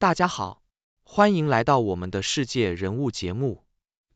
大家好，欢迎来到我们的世界人物节目。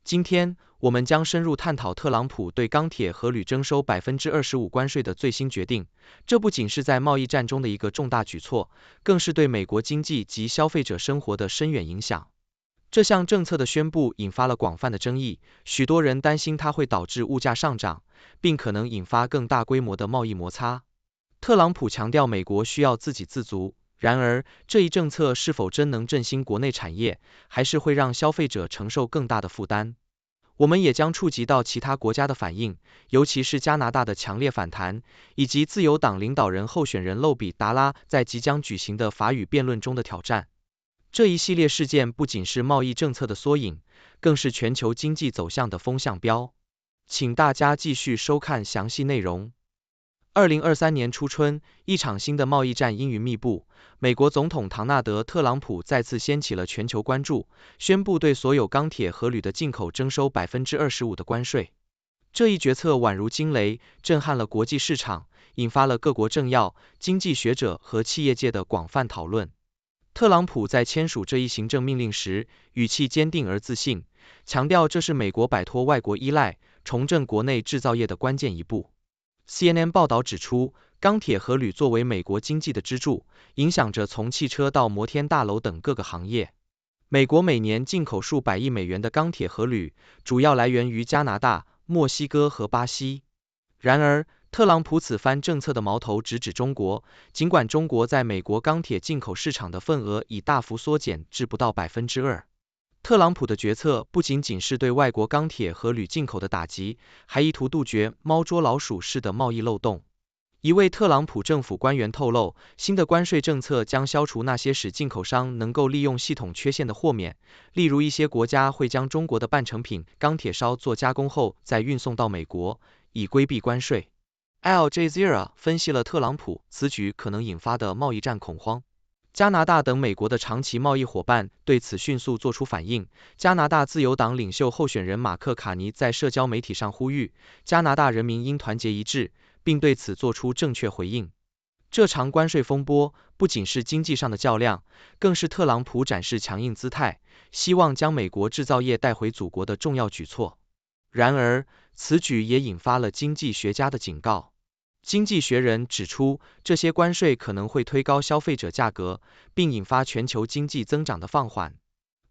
今天我们将深入探讨特朗普对钢铁和铝征收25%关税的最新决定。这不仅是在贸易战中的一个重大举措，更是对美国经济及消费者生活的深远影响。这项政策的宣布引发了广泛的争议，许多人担心它会导致物价上涨，并可能引发更大规模的贸易摩擦。特朗普强调美国需要自给自足，然而这一政策是否真能振兴国内产业，还是会让消费者承受更大的负担？我们也将触及到其他国家的反应，尤其是加拿大的强烈反弹，以及自由党领导人候选人露比·达拉在即将举行的法语辩论中的挑战。这一系列事件不仅是贸易政策的缩影，更是全球经济走向的风向标。请大家继续收看详细内容。2023年初春，一场新的贸易战阴云密布，美国总统唐纳德·特朗普再次掀起了全球关注，宣布对所有钢铁和铝的进口征收25%的关税。这一决策宛如惊雷，震撼了国际市场，引发了各国政要、经济学者和企业界的广泛讨论。特朗普在签署这一行政命令时，语气坚定而自信，强调这是美国摆脱外国依赖、重振国内制造业的关键一步。CNN 报道指出，钢铁和铝作为美国经济的支柱，影响着从汽车到摩天大楼等各个行业。美国每年进口数百亿美元的钢铁和铝，主要来源于加拿大、墨西哥和巴西。然而，特朗普此番政策的矛头直指中国，尽管中国在美国钢铁进口市场的份额已大幅缩减至不到2%。特朗普的决策不仅仅是对外国钢铁和铝进口的打击，还意图杜绝猫捉老鼠式的贸易漏洞。一位特朗普政府官员透露，新的关税政策将消除那些使进口商能够利用系统缺陷的豁免，例如一些国家会将中国的半成品钢铁烧做加工后再运送到美国，以规避关税。Al Jazeera 分析了特朗普此举可能引发的贸易战恐慌。加拿大等美国的长期贸易伙伴对此迅速做出反应。加拿大自由党领袖候选人马克·卡尼在社交媒体上呼吁，加拿大人民应团结一致，并对此做出正确回应。这场关税风波不仅是经济上的较量，更是特朗普展示强硬姿态，希望将美国制造业带回祖国的重要举措。然而，此举也引发了经济学家的警告。经济学人指出，这些关税可能会推高消费者价格，并引发全球经济增长的放缓。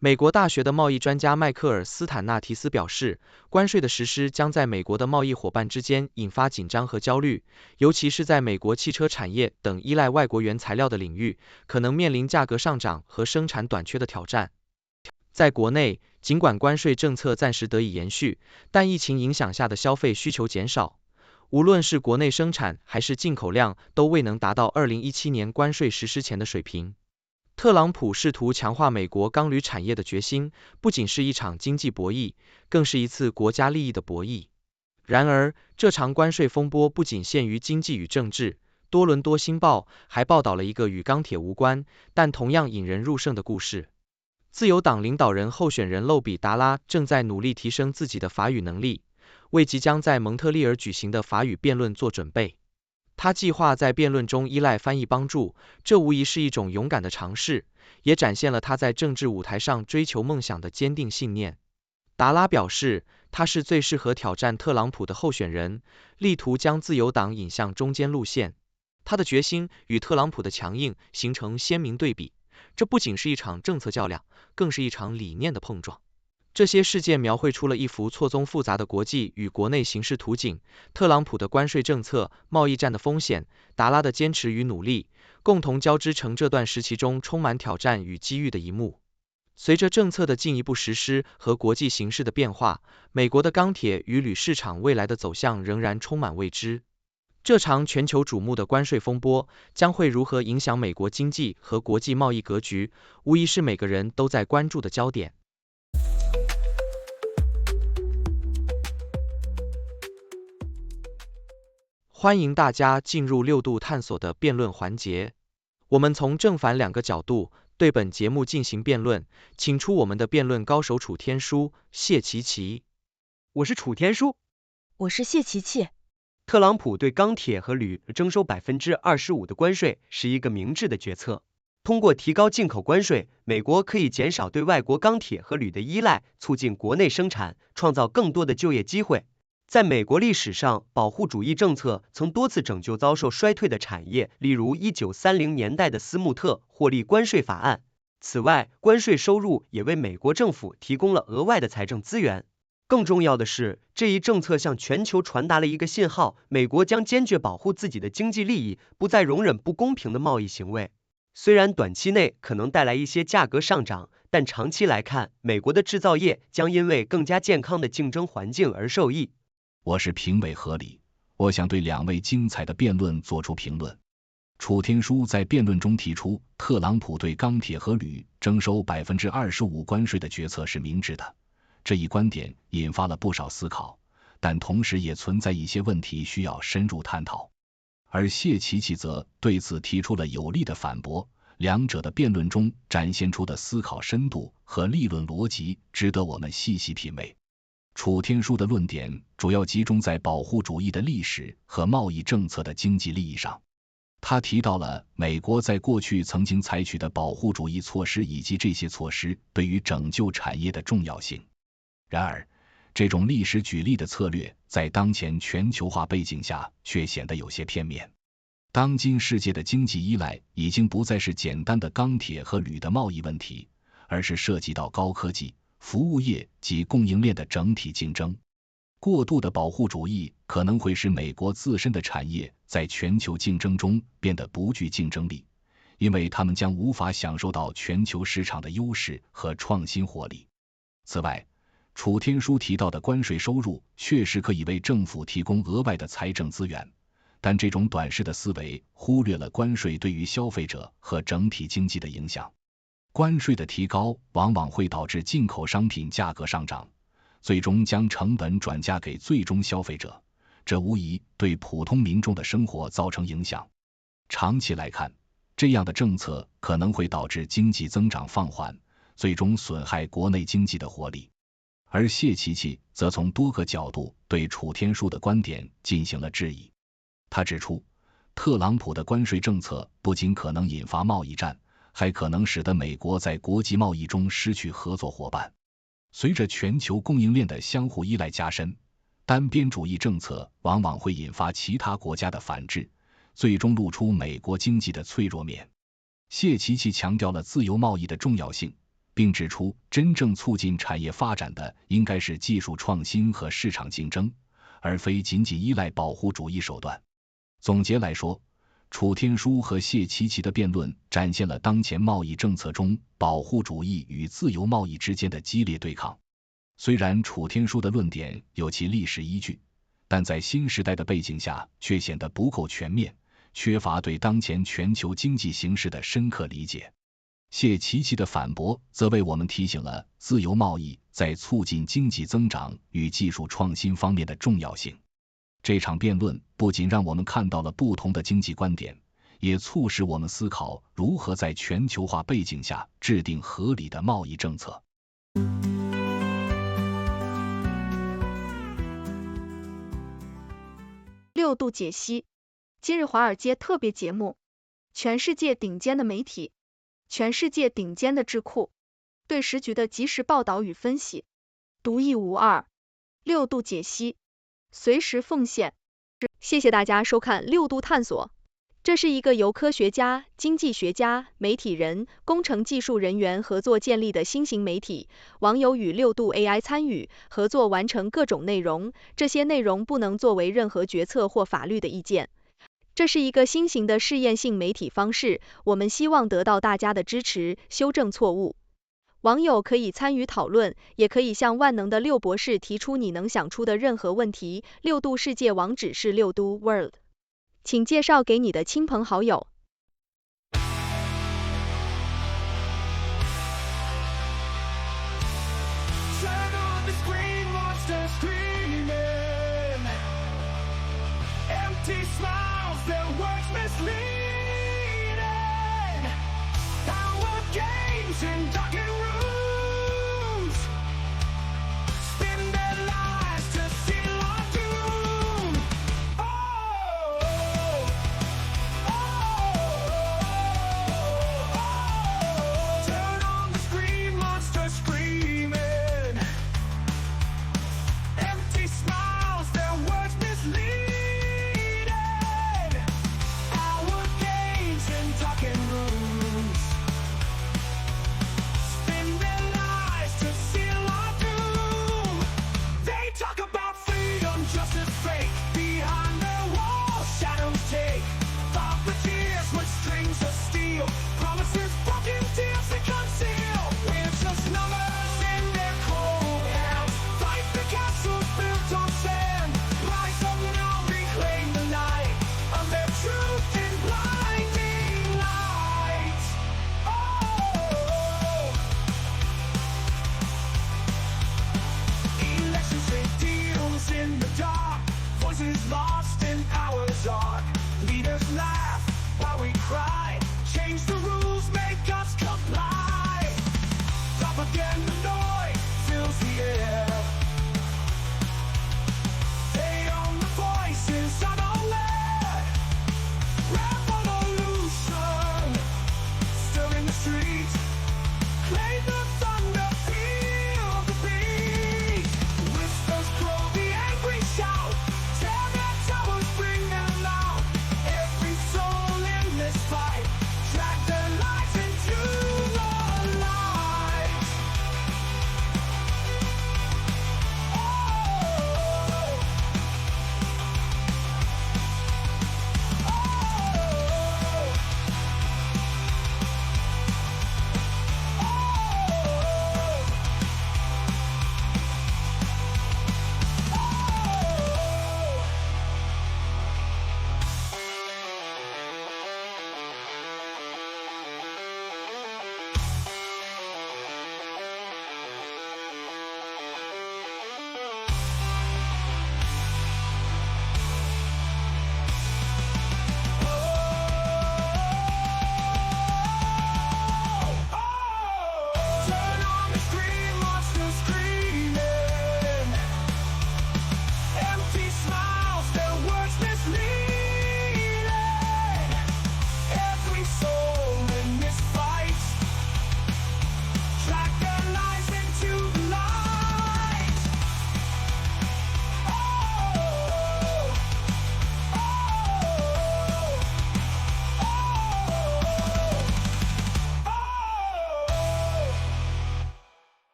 美国大学的贸易专家迈克尔·斯坦纳提斯表示，关税的实施将在美国的贸易伙伴之间引发紧张和焦虑，尤其是在美国汽车产业等依赖外国原材料的领域，可能面临价格上涨和生产短缺的挑战。在国内，尽管关税政策暂时得以延续，但疫情影响下的消费需求减少。无论是国内生产还是进口量都未能达到2017年关税实施前的水平。特朗普试图强化美国钢铝产业的决心，不仅是一场经济博弈，更是一次国家利益的博弈。然而，这场关税风波不仅限于经济与政治。多伦多星报还报道了一个与钢铁无关，但同样引人入胜的故事。自由党领导人候选人露比·达拉正在努力提升自己的法语能力，为即将在蒙特利尔举行的法语辩论做准备。他计划在辩论中依赖翻译帮助，这无疑是一种勇敢的尝试，也展现了他在政治舞台上追求梦想的坚定信念。达拉表示，他是最适合挑战特朗普的候选人，力图将自由党引向中间路线。他的决心与特朗普的强硬形成鲜明对比，这不仅是一场政策较量，更是一场理念的碰撞。这些事件描绘出了一幅错综复杂的国际与国内形势图景。特朗普的关税政策、贸易战的风险，达拉的坚持与努力，共同交织成这段时期中充满挑战与机遇的一幕。随着政策的进一步实施和国际形势的变化，美国的钢铁与铝市场未来的走向仍然充满未知。这场全球瞩目的关税风波将会如何影响美国经济和国际贸易格局，无疑是每个人都在关注的焦点。欢迎大家进入6度探索的辩论环节，我们从正反两个角度对本节目进行辩论，请出我们的辩论高手楚天舒、谢琪琪。我是楚天舒。我是谢琪琪。特朗普对钢铁和铝征收25%的关税是一个明智的决策，通过提高进口关税，美国可以减少对外国钢铁和铝的依赖，促进国内生产，创造更多的就业机会。在美国历史上，保护主义政策曾多次拯救遭受衰退的产业，例如1930年代的斯穆特获利关税法案。此外，关税收入也为美国政府提供了额外的财政资源。更重要的是，这一政策向全球传达了一个信号：美国将坚决保护自己的经济利益，不再容忍不公平的贸易行为。虽然短期内可能带来一些价格上涨，但长期来看，美国的制造业将因为更加健康的竞争环境而受益。我是评委合理，我想对两位精彩的辩论做出评论。楚天舒在辩论中提出，特朗普对钢铁和铝征收25%关税的决策是明智的，这一观点引发了不少思考，但同时也存在一些问题需要深入探讨。而谢奇奇则对此提出了有力的反驳，两者的辩论中展现出的思考深度和立论逻辑值得我们细细品味。楚天舒的论点主要集中在保护主义的历史和贸易政策的经济利益上。他提到了美国在过去曾经采取的保护主义措施以及这些措施对于拯救产业的重要性。然而，这种历史举例的策略在当前全球化背景下却显得有些片面。当今世界的经济依赖已经不再是简单的钢铁和铝的贸易问题，而是涉及到高科技、服务业及供应链的整体竞争。过度的保护主义可能会使美国自身的产业在全球竞争中变得不具竞争力，因为他们将无法享受到全球市场的优势和创新活力。此外，楚天舒提到的关税收入确实可以为政府提供额外的财政资源，但这种短视的思维忽略了关税对于消费者和整体经济的影响。关税的提高往往会导致进口商品价格上涨，最终将成本转嫁给最终消费者，这无疑对普通民众的生活造成影响。长期来看，这样的政策可能会导致经济增长放缓，最终损害国内经济的活力。而谢奇奇则从多个角度对楚天舒的观点进行了质疑。他指出，特朗普的关税政策不仅可能引发贸易战，还可能使得美国在国际贸易中失去合作伙伴。随着全球供应链的相互依赖加深，单边主义政策往往会引发其他国家的反制，最终露出美国经济的脆弱面。谢奇奇强调了自由贸易的重要性，并指出真正促进产业发展的应该是技术创新和市场竞争，而非仅仅依赖保护主义手段。总结来说，楚天舒和谢奇奇的辩论展现了当前贸易政策中保护主义与自由贸易之间的激烈对抗。虽然楚天舒的论点有其历史依据，但在新时代的背景下却显得不够全面，缺乏对当前全球经济形势的深刻理解。谢奇奇的反驳则为我们提醒了自由贸易在促进经济增长与技术创新方面的重要性。这场辩论不仅让我们看到了不同的经济观点，也促使我们思考如何在全球化背景下制定合理的贸易政策。6度解析，今日华尔街特别节目，全世界顶尖的媒体，全世界顶尖的智库，对时局的及时报道与分析，独一无二。6度解析，随时奉献。谢谢大家收看6度探索。这是一个由科学家、经济学家、媒体人、工程技术人员合作建立的新型媒体，网友与6度 AI 参与合作完成各种内容，这些内容不能作为任何决策或法律的意见。这是一个新型的试验性媒体方式，我们希望得到大家的支持，修正错误。网友可以参与讨论，也可以向万能的6博士提出你能想出的任何问题。6度世界网址是6度 World， 请介绍给你的亲朋好友。